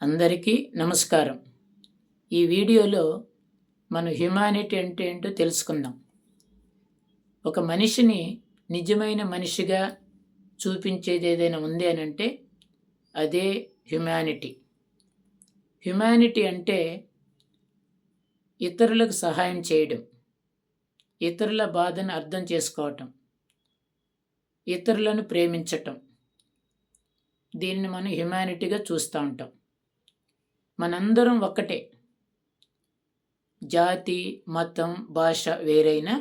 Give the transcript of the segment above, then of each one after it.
అందరికీ నమస్కారం. ఈ వీడియోలో మనం హ్యుమానిటీ అంటే ఏంటో తెలుసుకుందాం. ఒక మనిషిని నిజమైన మనిషిగా చూపించేది ఏదైనా ఉంది అని అంటే అదే హ్యుమానిటీ. హ్యుమానిటీ అంటే ఇతరులకు సహాయం చేయడం, ఇతరుల బాధను అర్థం చేసుకోవటం, ఇతరులను ప్రేమించటం. దీనిని మనం హ్యుమానిటీగా చూస్తూ ఉంటాం. మనందరం ఒక్కటే. జాతి, మతం, భాష వేరైనా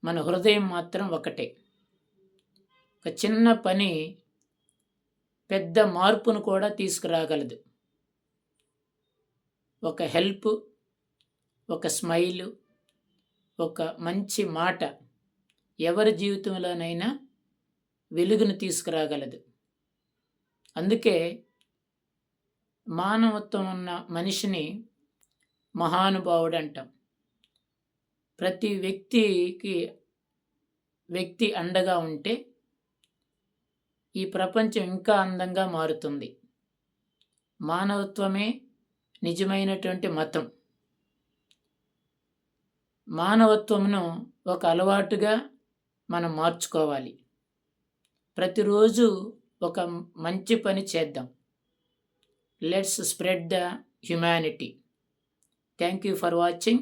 మన హృదయం మాత్రం ఒకటే. ఒక చిన్న పని పెద్ద మార్పును కూడా తీసుకురాగలదు. ఒక హెల్ప్, ఒక స్మైలు, ఒక మంచి మాట ఎవరి జీవితంలోనైనా వెలుగును తీసుకురాగలదు. అందుకే మానవత్వం ఉన్న మనిషిని మహానుభావుడు అంటాం. ప్రతి వ్యక్తి అండగా ఉంటే ఈ ప్రపంచం ఇంకా అందంగా మారుతుంది. మానవత్వమే నిజమైనటువంటి మతం. మానవత్వమును ఒక అలవాటుగా మనం మార్చుకోవాలి. ప్రతిరోజు ఒక మంచి పని చేద్దాం. Let's spread the humanity. Thank you for watching.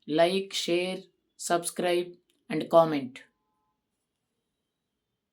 Like, share, subscribe and comment.